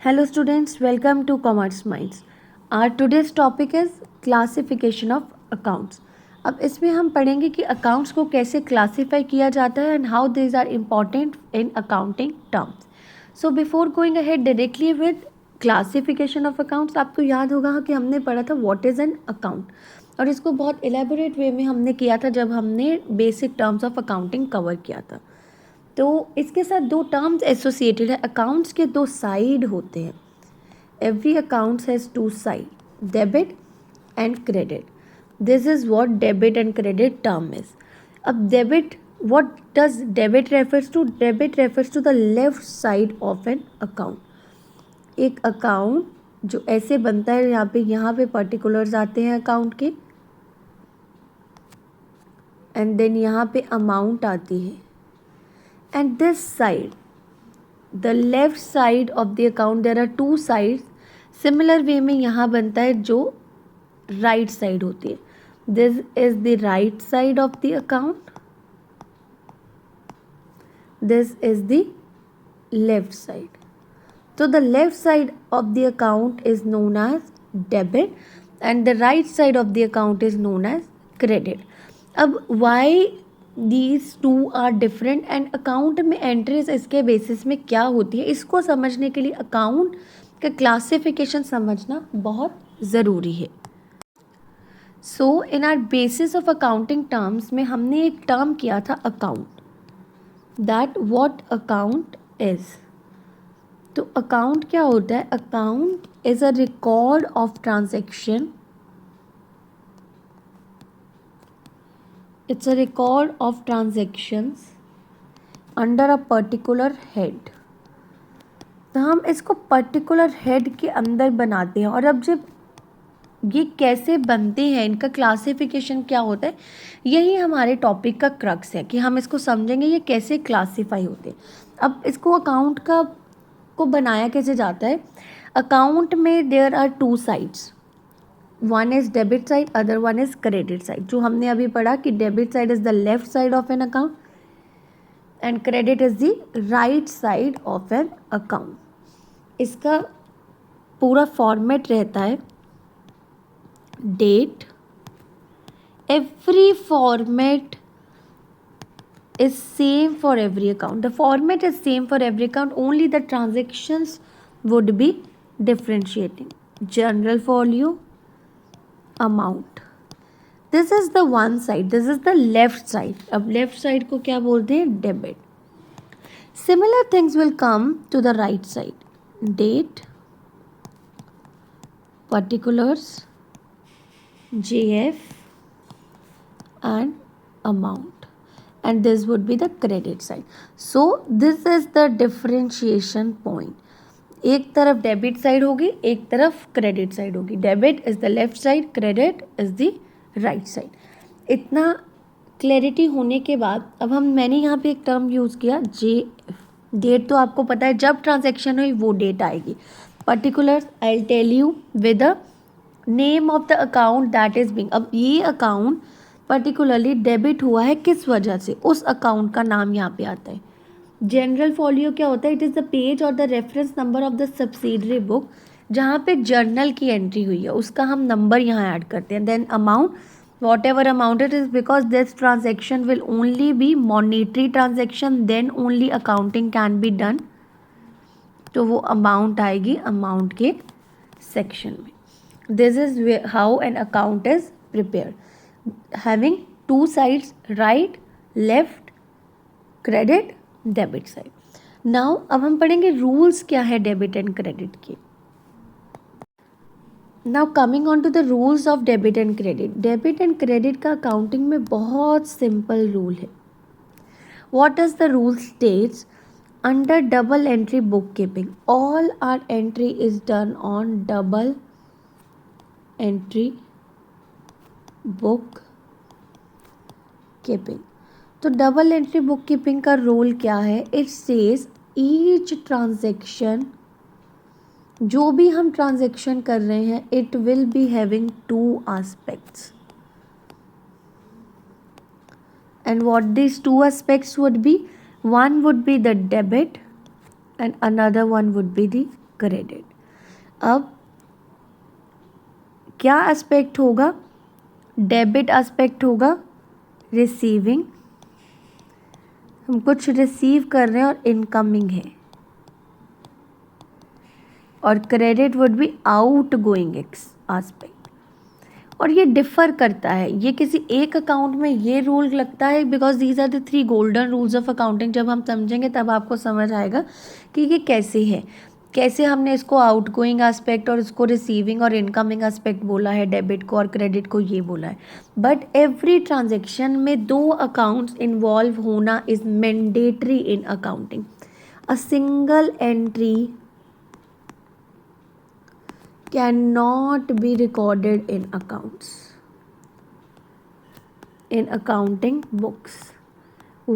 Hello students, welcome to Commerce Minds. Our today's topic is classification of accounts. अब इसमें हम पढ़ेंगे कि अकाउंट्स को कैसे क्लासीफाई किया जाता है and how this are important in accounting terms. So before going ahead directly with classification of accounts, आपको याद होगा कि हमने पढ़ा था व्हाट इज़ एन अकाउंट और इसको बहुत एलेबोरेट वे में हमने किया था जब हमने basic terms of accounting cover किया था. तो इसके साथ दो टर्म्स एसोसिएटेड है. अकाउंट्स के दो साइड होते हैं. Every accounts has two side, debit and credit. This is what debit and credit term is. अब debit, what does debit refers to? Debit refers to the left side of an account. एक account जो ऐसे बनता है, यहाँ पे particulars आते हैं अकाउंट के एंड देन यहाँ पे अमाउंट आती है. And this side, the left side of the account, there are two sides. Similar way में यहाँ बनता है जो right side होती है. This is the right side of the account. This is the left side. So the left side of the account is known as debit and the right side of the account is known as credit. अब why these two are different and account में entries इसके basis में क्या होती है, इसको समझने के लिए अकाउंट का क्लासिफिकेशन समझना बहुत ज़रूरी है. So in our basis of accounting terms में हमने एक टर्म किया था account, that what account is. तो अकाउंट क्या होता है? Account is a record of transaction. It's a record of transactions under a particular head. तो हम इसको पर्टिकुलर हेड के अंदर बनाते हैं. और अब जब ये कैसे बनते हैं, इनका क्लासिफिकेशन क्या होता है, यही हमारे टॉपिक का क्रक्स है कि हम इसको समझेंगे ये कैसे क्लासीफाई होते हैं. अब इसको अकाउंट को बनाया कैसे जाता है? अकाउंट में there are two sides. One is debit side, other one is credit side. जो हमने अभी पढ़ा कि debit side is the left side of an account and credit is the right side of an account. इसका पूरा format रहता है date. Every format is same for every account. The format is same for every account, only the transactions would be differentiating. General folio, amount. This is the one side, this is the left side. अब left side को क्या बोलते हैं? Debit. Similar things will come to the right side. Date, particulars, JF and amount. And this would be the credit side. So this is the differentiation point. एक तरफ debit side होगी, एक तरफ credit side होगी. Debit is the left side, credit is the right side. इतना clarity होने के बाद अब मैंने यहाँ पे एक टर्म यूज़ किया JF. डेट तो आपको पता है, जब ट्रांजेक्शन हुई वो डेट आएगी. Particulars I will tell you with the name of the account that is being. अब ये अकाउंट पर्टिकुलरली डेबिट हुआ है किस वजह से, उस अकाउंट का नाम यहाँ पे आता है. जनरल फॉलियो क्या होता है? इट इज़ द पेज और the reference number of the subsidiary book. जहाँ पे जर्नल की एंट्री हुई है उसका हम नंबर यहाँ ऐड करते हैं. Then amount, whatever amount it is, because this transaction will only be monetary transaction, then only accounting can be done. तो वो अमाउंट आएगी अमाउंट के सेक्शन में. This is how an account is prepared, having two sides, right, left, credit, debit side. Now अब हम पढ़ेंगे rules क्या है डेबिट एंड क्रेडिट के. Now coming on to the rules of debit and credit. Debit and credit का accounting में बहुत simple rule है. What is the rule states? Under double entry book keeping, all are entry is done on double entry book keeping. तो double entry book keeping का role क्या है? It says each transaction, जो भी हम transaction कर रहे हैं, it will be having two aspects. And what this two aspects would be? One would be the debit and another one would be the credit. अब क्या एस्पेक्ट होगा? Debit aspect होगा, रिसीविंग, हम कुछ रिसीव कर रहे हैं और इनकमिंग है, और credit would be out going aspect. और ये डिफ़र करता है, ये किसी एक अकाउंट में ये रूल लगता है because these are the 3 golden rules of accounting. जब हम समझेंगे तब आपको समझ आएगा कि ये कैसे है, कैसे हमने इसको आउट गोइंग एस्पेक्ट और इसको रिसीविंग और इनकमिंग एस्पेक्ट बोला है, डेबिट को और क्रेडिट को ये बोला है। बट एवरी ट्रांजेक्शन में 2 अकाउंट्स इन्वॉल्व होना is mandatory in accounting. A single entry cannot be recorded in accounts, in accounting books.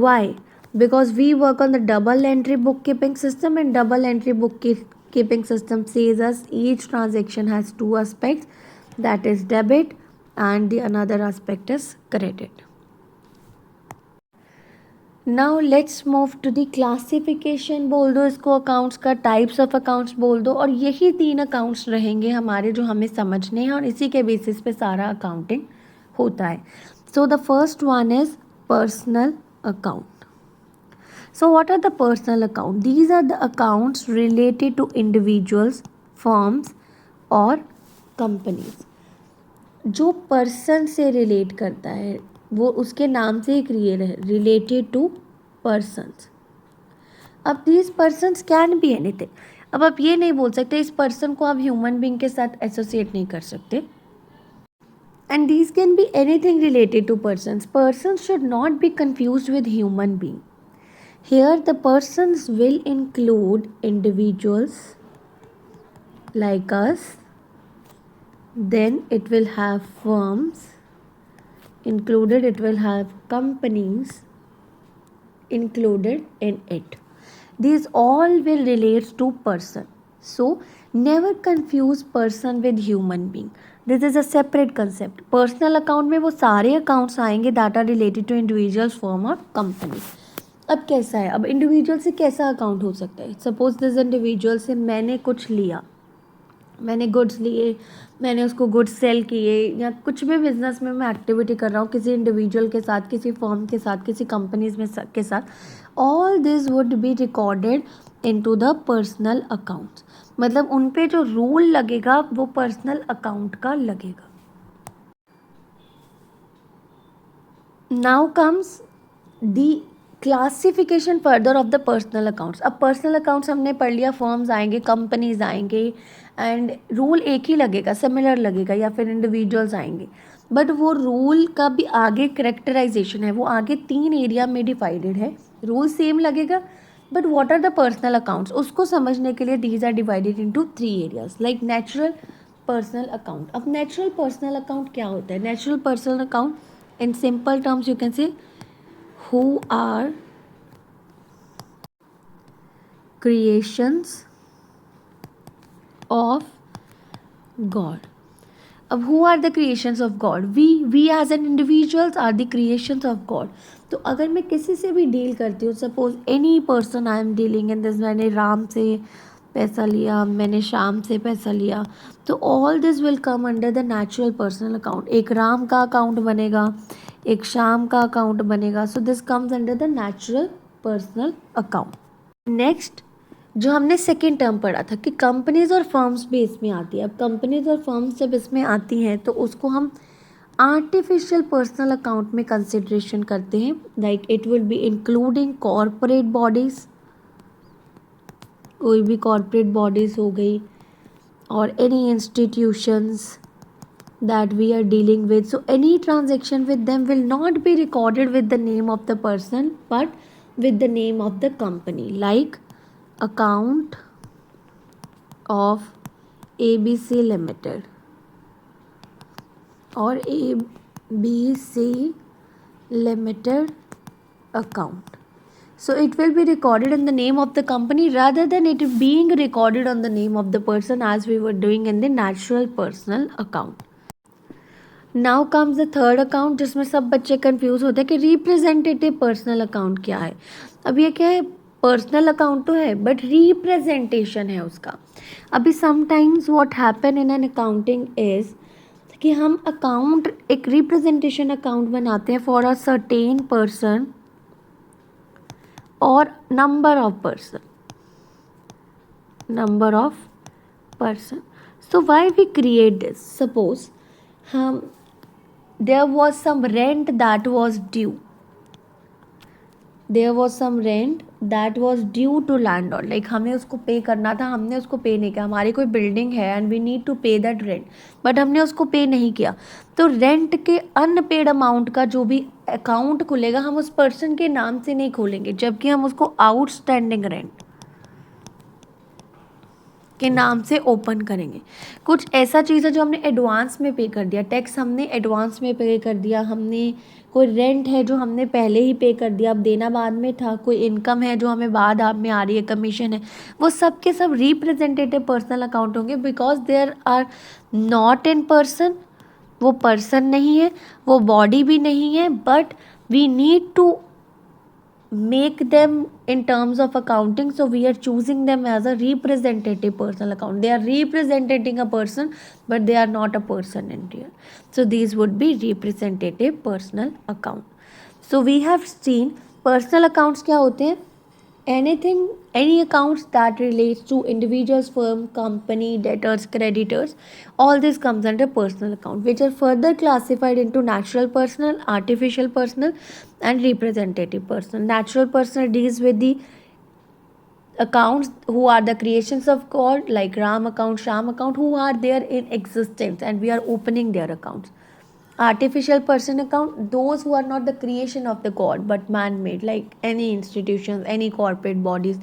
Why? Because we work on the double entry bookkeeping system, and double entry bookkeeping system says us each transaction has 2 aspects, that is debit and the another aspect is credit. Now let's move to the classification बोल दो इसको accounts का, types of accounts बोल दो, और यही 3 accounts रहेंगे हमारे जो हमें समझने हैं और इसी के बेसिस पे सारा अकाउंटिंग होता है। So the first one is personal account. So what are the personal account? These are the accounts related to individuals, firms और कंपनीज। जो पर्सन से रिलेट करता है वो उसके नाम से ही क्रिएट है, रिलेटेड टू पर्सन्स। अब these persons can be anything. अब आप ये नहीं बोल सकते इस पर्सन को आप ह्यूमन बीइंग के साथ एसोसिएट नहीं कर सकते, and these can be anything related to persons. Persons should not be confused with human being. Here the persons will include individuals like us, then it will have firms included, it will have companies included in it. These all will relate to person. So never confuse person with human being. This is a separate concept. Personal account में वो सारे accounts आएंगे that are related to individuals, firm और company. अब कैसा है, अब individual से कैसा अकाउंट हो सकता है? सपोज दिस इंडिविजुअल से मैंने कुछ लिया, मैंने गुड्स लिए, मैंने उसको गुड्स सेल किए, या कुछ भी बिजनेस में मैं एक्टिविटी कर रहा हूँ किसी इंडिविजुअल के साथ, किसी फर्म के साथ, किसी कंपनीज में के साथ, all this would be recorded into the personal accounts. मतलब उन पे जो रूल लगेगा वो पर्सनल अकाउंट का लगेगा। Now comes the classification further of the personal accounts. अब पर्सनल अकाउंट्स हमने पढ़ लिया, फर्म्स आएंगे, कंपनीज आएंगे, एंड रूल एक ही लगेगा, सिमिलर लगेगा, या फिर इंडिविजुअल्स आएंगे, बट वो रूल का भी आगे करेक्टराइजेशन है, वो आगे 3 एरिया में डिवाइडेड है। रूल सेम लगेगा but what are the personal accounts, उसको समझने के लिए these are divided into 3 areas like natural personal account. अब नेचुरल पर्सनल अकाउंट क्या होता है? Natural personal account in simple terms you can say who are creations of God. अब who are the creations of God? We as an individuals are the creations of God. तो अगर मैं किसी से भी डील करती हूँ, suppose any person I am dealing in this, मैंने राम से पैसा लिया, मैंने श्याम से पैसा लिया, तो all this will come under the natural personal account. एक राम का अकाउंट बनेगा, एक श्याम का अकाउंट बनेगा, so this comes under the natural personal account. Next जो हमने सेकेंड टर्म पढ़ा था कि कंपनीज और फर्म्स भी इसमें आती है। अब कंपनीज और फर्म्स जब इसमें आती हैं तो उसको हम आर्टिफिशियल पर्सनल अकाउंट में कंसिडरेशन करते हैं, like it will be including corporate bodies, कोई भी कॉरपोरेट बॉडीज हो गई, और any institutions that we are dealing with. So any transaction with them will not be recorded with the name of the person but with the name of the company, like account of ABC Limited or ABC Limited account. So it will be recorded in the name of the company rather than it being recorded on the name of the person as we were doing in the natural personal account. Now comes the third account, जिसमें सब बच्चे confuse होते हैं कि representative personal account क्या है। अब ये क्या है? पर्सनल अकाउंट तो है बट रिप्रेजेंटेशन है उसका। अभी sometimes what happen in an accounting is कि हम अकाउंट एक रिप्रेजेंटेशन अकाउंट बनाते हैं फॉर अ सर्टेन पर्सन और number of person. So why we create this? Suppose there was some rent that was due. There was some rent that was due to landlord. Like हमें उसको पे करना था, हमने उसको पे नहीं किया. हमारी कोई बिल्डिंग है एंड वी नीड टू पे दैट रेंट, बट हमने उसको पे नहीं किया. तो रेंट के अनपेड अमाउंट का जो भी अकाउंट खुलेगा हम उस पर्सन के नाम से नहीं खोलेंगे, जबकि हम उसको आउटस्टैंडिंग रेंट के नाम से ओपन करेंगे. कुछ ऐसा चीज़ है जो हमने एडवांस में पे कर दिया, टैक्स हमने एडवांस में पे कर दिया, हमने कोई रेंट है जो हमने पहले ही पे कर दिया, अब देना बाद में था, कोई इनकम है जो हमें बाद आप में आ रही है, कमीशन है, वो सब के सब रिप्रेजेंटेटिव पर्सनल अकाउंट होंगे because there are not in person. वो पर्सन नहीं है, वो बॉडी भी नहीं है, but we need to make them in terms of accounting, so we are choosing them as a representative personal account. They are representing a person but they are not a person in real, so these would be representative personal account. So we have seen personal accounts क्या होते हैं, anything, any accounts that relates to individuals, firm, company, debtors, creditors, all this comes under personal account, which are further classified into natural personal, artificial personal and representative personal. Natural personal deals with the accounts who are the creations of God, like Ram account, Sham account, who are there in existence and we are opening their accounts. Artificial person account, those who are not the creation of the God but man-made, like any institutions, any corporate bodies,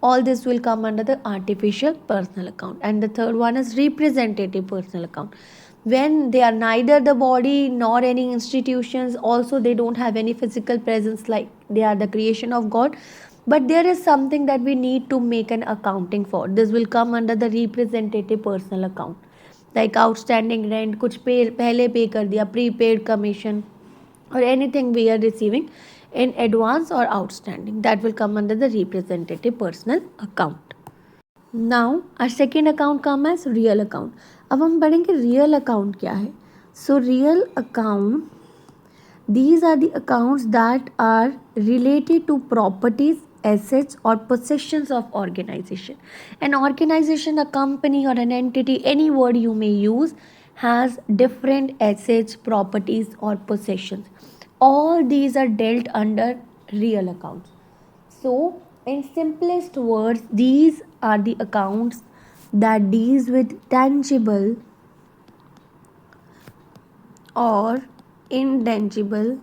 all this will come under the artificial personal account. And the third one is representative personal account, when they are neither the body nor any institutions, also they don't have any physical presence, like they are the creation of God, but there is something that we need to make an accounting for. This will come under the representative personal account, like outstanding rent, कुछ पे पहले पे कर दिया, prepaid commission or anything we are receiving in advance or outstanding, that will come under the representative personal account. Now our second account come as real account. अब हम पढ़ेंगे real account क्या है. So real account, these are the accounts that are related to properties, assets or possessions of organization. An organization, a company or an entity, any word you may use, has different assets, properties or possessions. All these are dealt under real accounts. So in simplest words, these are the accounts that deals with tangible or intangible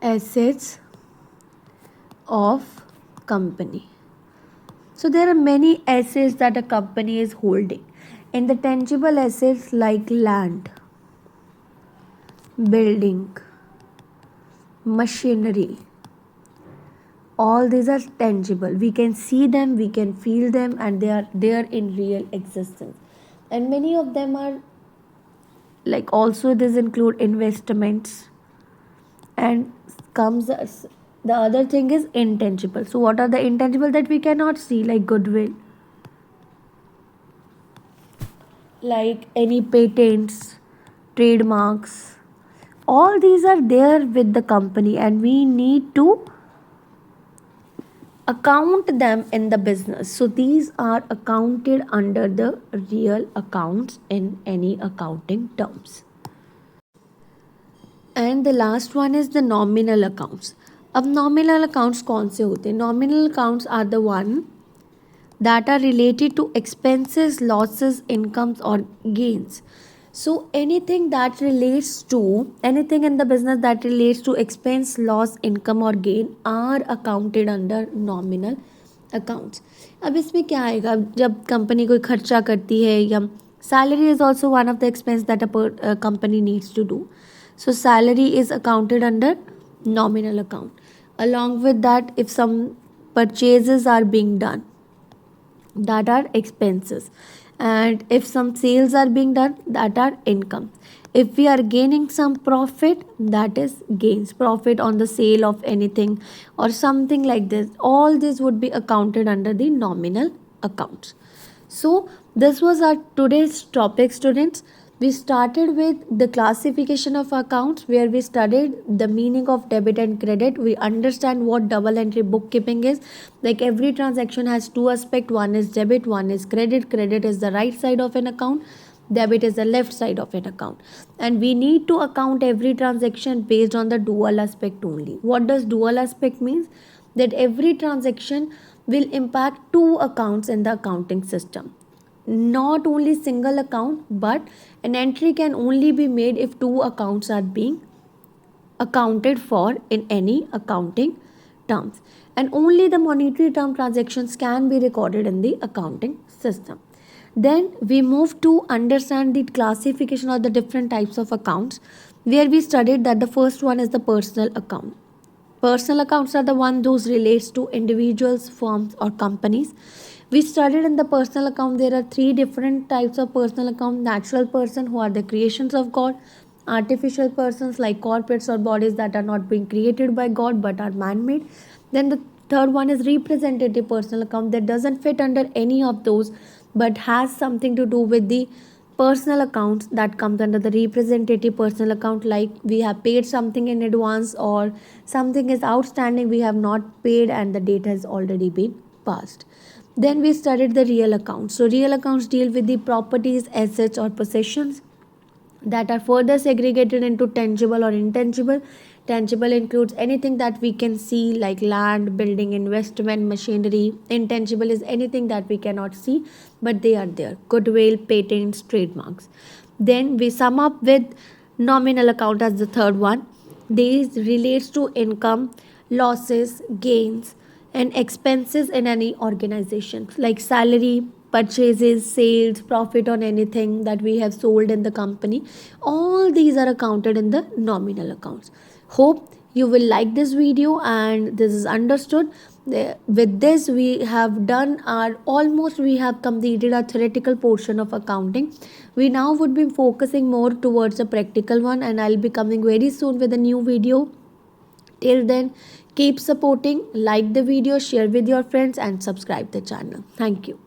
assets of company. So there are many assets that a company is holding. In the tangible assets like land, building, machinery, all these are tangible. We can see them, we can feel them, and they are there in real existence. And many of them are like, also this include investments, and comes the other thing is intangible. So what are the intangible that we cannot see, like goodwill, like any patents, trademarks, all these are there with the company and we need to account them in the business. So these are accounted under the real accounts in any accounting terms. And the last one is the nominal accounts. अब nominal accounts कौन से होते हैं? Nominal accounts are the one that are related to expenses, losses, incomes or gains. So anything that relates to anything in the business that relates to expense, loss, income or gain are accounted under nominal accounts. अब इसमें क्या आएगा, जब company कोई खर्चा करती है, या salary is also one of the expense that a company needs to do. So salary is accounted under nominal account. Along with that, if some purchases are being done, that are expenses, and if some sales are being done, that are income. If we are gaining some profit, that is gains, profit on the sale of anything or something like this, all this would be accounted under the nominal accounts. So this was our today's topic, students. We started with the classification of accounts, where we studied the meaning of debit and credit. We understand what double entry bookkeeping is. Like every transaction has two aspects. One is debit, one is credit. Credit is the right side of an account. Debit is the left side of an account. And we need to account every transaction based on the dual aspect only. What does dual aspect means? That every transaction will impact two accounts in the accounting system, not only single account, but an entry can only be made if two accounts are being accounted for in any accounting terms, and only the monetary term transactions can be recorded in the accounting system. Then we move to understand the classification of the different types of accounts, where we studied that the first one is the personal account. Personal accounts are the one those relates to individuals, firms or companies. We studied in the personal account there are three different types of personal account: natural person, who are the creations of God; artificial persons, like corporates or bodies that are not being created by God but are man-made. Then the third one is representative personal account, that doesn't fit under any of those but has something to do with the personal accounts, that comes under the representative personal account. Like we have paid something in advance, or something is outstanding, we have not paid and the date has already been passed. Then we studied the real accounts. So real accounts deal with the properties, assets or possessions that are further segregated into tangible or intangible. Tangible includes anything that we can see, like land, building, investment, machinery. Intangible is anything that we cannot see but they are there: goodwill, patents, trademarks. Then we sum up with nominal account as the third one. These relates to income, losses, gains and expenses in any organization, like salary, purchases, sales, profit on anything that we have sold in the company. All these are accounted in the nominal accounts. Hope you will like this video and this is understood. With this we have done our almost we have completed our theoretical portion of accounting. We now would be focusing more towards the practical one, and I'll be coming very soon with a new video. Till then, keep supporting, like the video, share with your friends and subscribe the channel. Thank you.